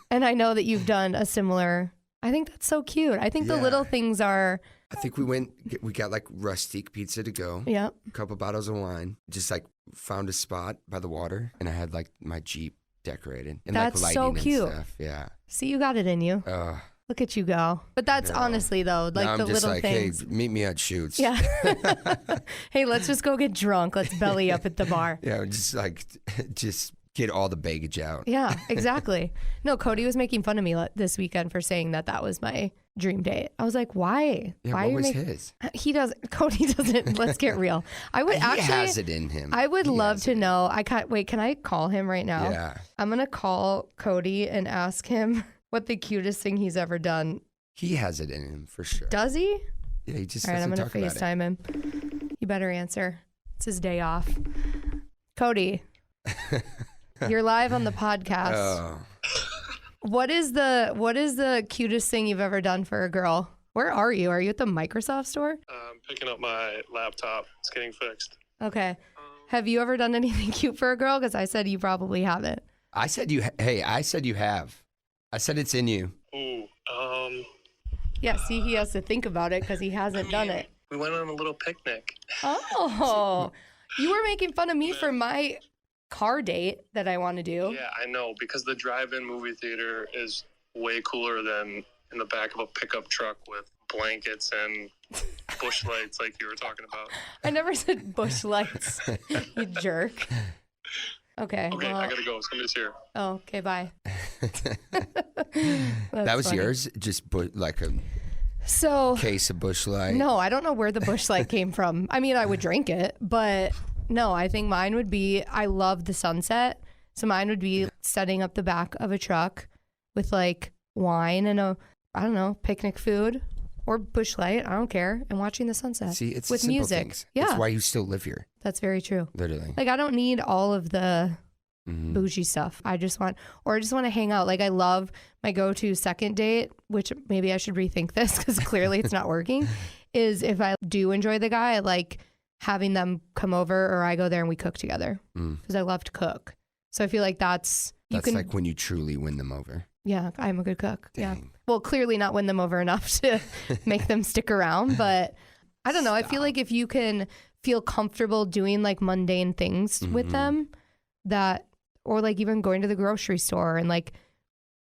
And I know that you've done a similar. I think that's so cute. I think the little things are. I think we got rustique pizza to go. Yeah. A couple bottles of wine. Just found a spot by the water, and I had my Jeep decorated. And that's lighting so cute. And stuff. Yeah. See, you got it in you. Look at you go. But that's honestly though, now the I'm just little things. Hey, meet me at Shoots. Yeah. Hey, let's just go get drunk. Let's belly up at the bar. Yeah, just get all the baggage out. Yeah, exactly. No, Cody was making fun of me this weekend for saying that was my dream date. I was like, why? Yeah, why what was his? Cody doesn't. Let's get real. I would he has it in him. I would love to know. Can I call him right now? Yeah. I'm going to call Cody and ask him what the cutest thing he's ever done. He has it in him for sure. Does he? Yeah, he just All right, I'm going to FaceTime him. You better answer. It's his day off. Cody, you're live on the podcast. Oh. What is the cutest thing you've ever done for a girl? Where are you? Are you at the Microsoft store? I'm picking up my laptop. It's getting fixed. Okay. Have you ever done anything cute for a girl? Because I said you probably haven't. I said you. Hey, I said you have. I said it's in you. Ooh. Yeah. See, he has to think about it because he hasn't done it. We went on a little picnic. Oh, you were making fun of me for my car date that I want to do. Yeah, I know, because the drive-in movie theater is way cooler than in the back of a pickup truck with blankets and bush lights like you were talking about. I never said bush lights, you jerk. Okay, well, I gotta go. Somebody's here. Oh, okay, bye. That was funny. Yours? Just a case of Bush Light? No, I don't know where the Bush Light came from. I mean, I would drink it, but no, I think mine would be, I love the sunset. So mine would be setting up the back of a truck with wine and picnic food or Bush Light. I don't care. And watching the sunset. See, it's with simple music. Things. Yeah. That's why you still live here. That's very true. Literally. I don't need all of the bougie stuff. I just want to hang out. I love my go-to second date, which maybe I should rethink this because clearly it's not working, is if I do enjoy the guy, I like having them come over or I go there and we cook together because I love to cook. So I feel like that's when you truly win them over. Yeah, I'm a good cook. Dang. Yeah. Well, clearly not win them over enough to make them stick around, but I don't know. I feel like if you can feel comfortable doing mundane things with them or even going to the grocery store and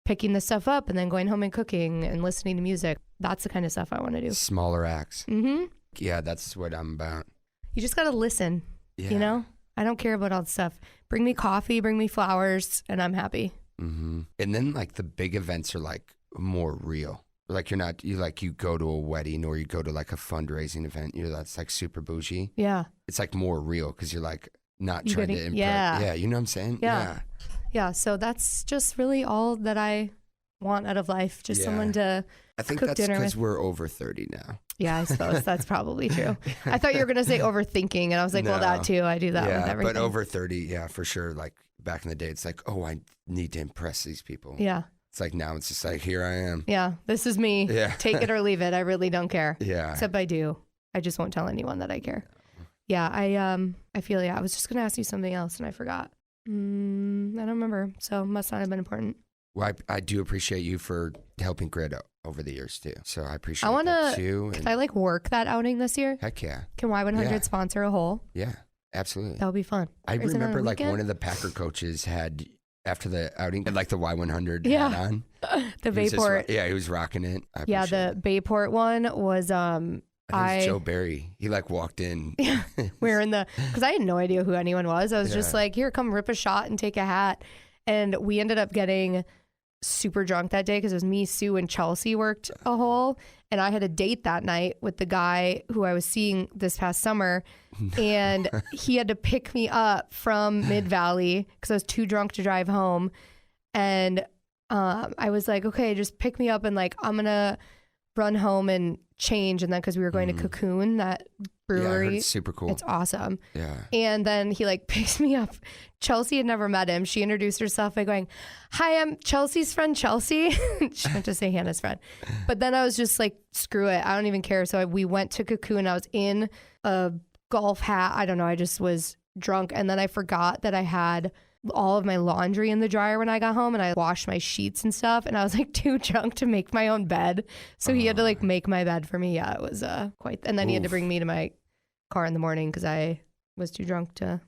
picking the stuff up and then going home and cooking and listening to music, that's the kind of stuff I want to do. Smaller acts. Mm-hmm. Yeah, that's what I'm about. You just got to listen, I don't care about all the stuff. Bring me coffee, bring me flowers, and I'm happy. Mm-hmm. And then like the big events are like more real. Like you go to a wedding or you go to like a fundraising event, that's like super bougie. Yeah. It's like more real because you're like not trying to impress. Yeah. Yeah, you know what I'm saying? Yeah. Yeah, so that's just really all that I want out of life. Just someone to I think cook that's dinner because with. we're over 30 now. Yeah, I suppose that's probably true. I thought you were going to say overthinking, and I was like, well, that too. I do that with everything. But over 30, yeah, for sure. Like back in the day, it's like, oh, I need to impress these people. Yeah. It's like now it's just like, here I am. Yeah, this is me. Yeah. Take it or leave it. I really don't care. Yeah. Except I do. I just won't tell anyone that I care. Yeah, I feel, I was just going to ask you something else, and I forgot. I don't remember, so must not have been important. Well, I do appreciate you for helping Grid over the years, too. So I appreciate that that, too. Can I, work that outing this year? Heck yeah. Can Y100 sponsor a hole? Yeah, absolutely. That would be fun. I remember, one of the Packer coaches had, after the outing, had, the Y100 hat on. The Bayport. He was rocking it. The Bayport one was... I think it was Joe Barry. He walked in. Yeah, because I had no idea who anyone was. I was just like, here, come rip a shot and take a hat. And we ended up getting super drunk that day because it was me, Sue, and Chelsea worked a hole. And I had a date that night with the guy who I was seeing this past summer. And he had to pick me up from Mid-Valley because I was too drunk to drive home. And I was like, okay, just pick me up and I'm going to run home and change. And then because we were going to Cocoon, that brewery. Yeah, I heard it's super cool. It's awesome. Yeah. And then he picks me up. Chelsea had never met him. She introduced herself by going, hi, I'm Chelsea's friend, Chelsea. She meant to say Hannah's friend. But then I was just like, screw it. I don't even care. So we went to Cocoon. I was in a golf hat. I don't know. I just was drunk. And then I forgot that I had all of my laundry in the dryer when I got home, and I washed my sheets and stuff, and I was too drunk to make my own bed. So he had to make my bed for me. Yeah, it was quite, and then he had to bring me to my car in the morning because I was too drunk to,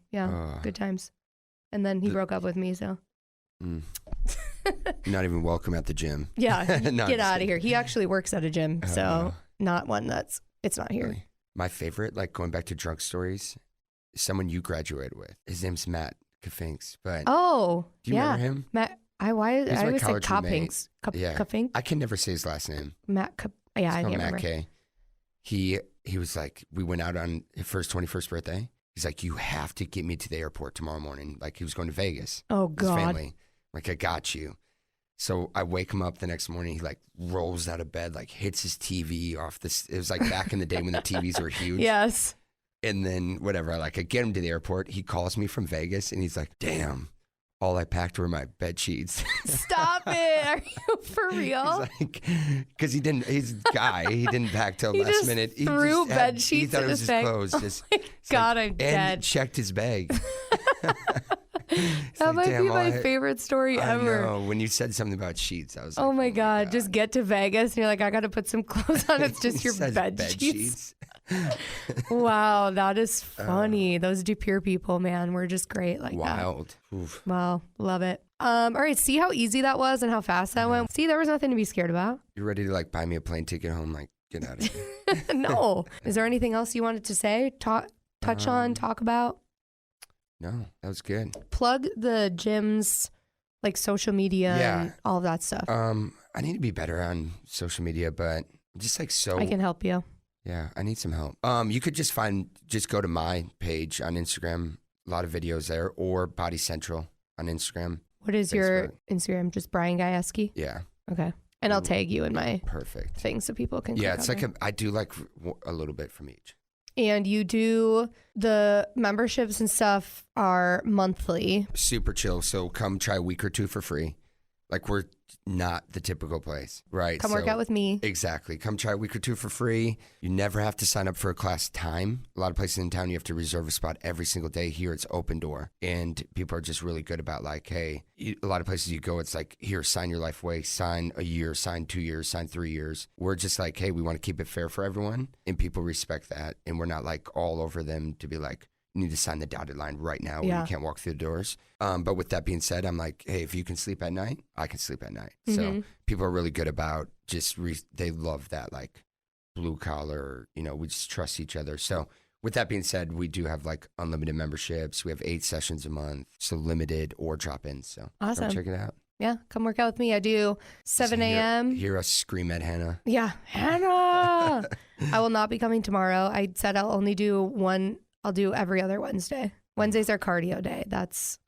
good times. And then he broke up with me, so. Not even welcome at the gym. Yeah, get out of here. He actually works at a gym, so not one it's not here. Really? My favorite, going back to drunk stories, is someone you graduated with. His name's Matt Kafinks, but do you remember him? Matt, I always say Kafinks. Kafink? I can never say his last name. I can't remember. Matt K. He was we went out on his 21st birthday. He's like, you have to get me to the airport tomorrow morning. He was going to Vegas. Oh God. His family. I got you. So I wake him up the next morning. He rolls out of bed, hits his TV off this. It was back in the day when the TVs were huge. Yes. And then whatever, I get him to the airport. He calls me from Vegas and he's like, damn, all I packed were my bed sheets. Stop it. Are you for real? Because he's a guy. He didn't pack till last minute. He threw bed sheets He thought in it was his his bag. clothes. Oh my God, I'm and dead. Checked his bag. That might be my favorite story ever. I know. When you said something about sheets, I was oh my God. Just get to Vegas and you're like, I got to put some clothes on. It's just your bed sheets. Wow, that is funny. Those DePere people, man, were just great wild. That. Oof. Wow, love it. All right, see how easy that was and how fast that went? See, there was nothing to be scared about. You're ready to buy me a plane ticket home, get out of here. No. Is there anything else you wanted to say? Touch on, talk about? No, that was good. Plug the gym's social media and all of that stuff. I need to be better on social media, but just so I can help you. Yeah, I need some help. You could just go to my page on Instagram, a lot of videos there, or Bode Central on Instagram. What is your Instagram? Just Brian Gajeski? Yeah. Okay. And I'll tag you in my perfect thing so people can Yeah, it's I do a little bit from each. And you do the memberships and stuff are monthly. Super chill. So come try a week or two for free. We're not the typical place, right? Come work out with me. Exactly. Come try a week or two for free. You never have to sign up for a class time. A lot of places in town, you have to reserve a spot every single day. Here, it's open door. And people are just really good about hey, a lot of places you go, it's here, sign your life away, sign a year, sign 2 years, sign 3 years. We're just hey, we want to keep it fair for everyone. And people respect that. And we're not all over them to be you need to sign the dotted line right now or you can't walk through the doors. But with that being said, I'm hey, if you can sleep at night, I can sleep at night. Mm-hmm. So people are really good about they love that blue collar, we just trust each other. So with that being said, we do have unlimited memberships. We have 8 sessions a month. So limited or drop-ins. So awesome. Check it out. Yeah, come work out with me. I do 7 a.m. Hear us scream at Hannah. Yeah, Hannah. I will not be coming tomorrow. I said I'll only do one. I'll do every other Wednesday. Wednesday's our cardio day.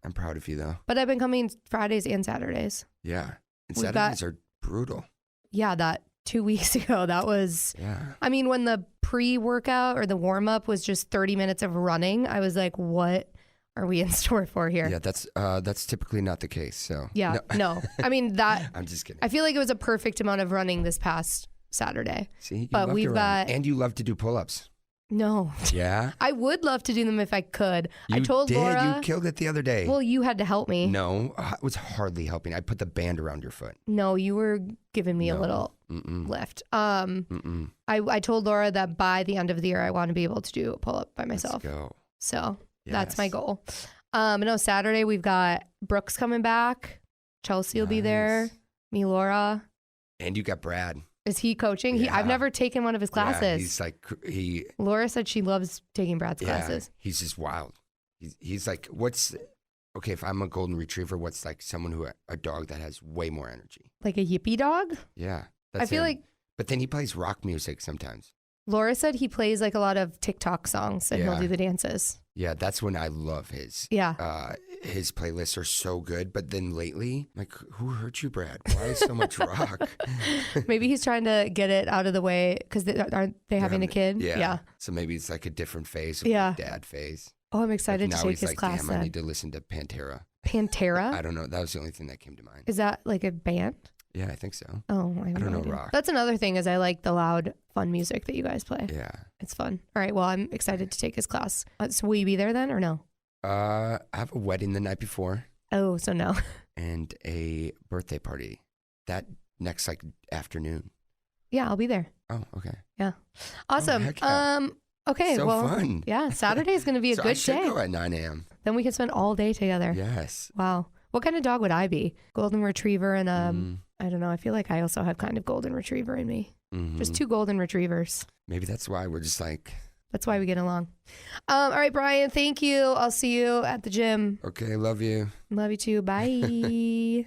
I'm proud of you, though. But I've been coming Fridays and Saturdays. Yeah. And Saturdays are brutal. Yeah, that 2 weeks ago, that was... Yeah. I mean, when the pre-workout or the warm-up was just 30 minutes of running, I was like, what are we in store for here? Yeah, that's typically not the case. So yeah, no. I mean, that... I'm just kidding. I feel like it was a perfect amount of running this past Saturday. See, but we've got... And you love to do pull-ups. No. Yeah? I would love to do them if I could. You I told did. Laura... You killed it the other day. Well, you had to help me. No, it was hardly helping. I put the band around your foot. No, you were giving me a little lift. I told Laura that by the end of the year, I want to be able to do a pull-up by myself. Let's go. So that's my goal. No, Saturday we've got Brooks coming back. Chelsea will be there. Me, Laura. And you got Brad. Is he coaching? Yeah. I've never taken one of his classes. Yeah, he's like Laura said she loves taking Brad's classes. He's just wild. He's like, okay, if I'm a golden retriever, what's like someone a dog that has way more energy? Like a yippy dog? Yeah. I feel like... But then he plays rock music sometimes. Laura said he plays like a lot of TikTok songs and he'll do the dances. Yeah, that's when I love his. Yeah. His playlists are so good. But then lately, like, who hurt you, Brad? Why is so much rock? Maybe he's trying to get it out of the way because aren't they having a kid? Yeah. So maybe it's like a different phase of dad phase. Oh, I'm excited to take his like, class. Damn, I need to listen to Pantera. Pantera? I don't know. That was the only thing that came to mind. Is that like a band? Yeah, I think so. Oh, I don't know rock. That's another thing is I like the loud, fun music that you guys play. Yeah. It's fun. All right. Well, I'm excited to take his class. So will you be there then or no? I have a wedding the night before. Oh, so no. And a birthday party that next afternoon. Yeah, I'll be there. Oh, okay. Yeah. Awesome. Oh, heck yeah. Okay. So well, fun. Yeah. Saturday's going to be a so good I should day. go at 9 a.m. Then we can spend all day together. Yes. Wow. What kind of dog would I be? Golden retriever and I don't know. I feel like I also have kind of golden retriever in me. Mm-hmm. Just 2 golden retrievers. Maybe that's why we're just like. That's why we get along. All right, Brian. Thank you. I'll see you at the gym. Okay. Love you. Love you too. Bye.